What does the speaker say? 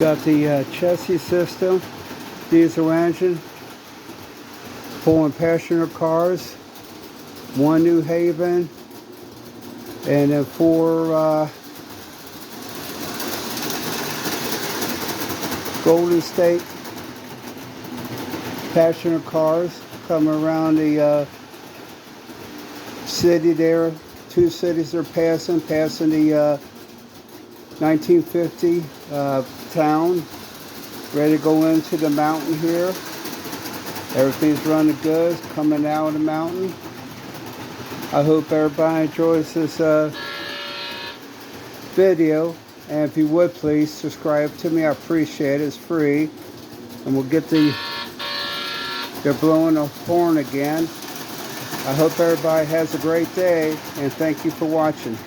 Got the Chessie system, diesel engine, pulling passenger cars, one New Haven, and then four Golden State passenger cars coming around the city there. Two cities are passing the 1950 town, ready to go into the mountain here. Everything's running good, coming out of the mountain. I hope everybody enjoys this video, and if you would please subscribe to me, I appreciate it. It's free, and we'll get they're blowing a horn again. I hope everybody has a great day, and thank you for watching.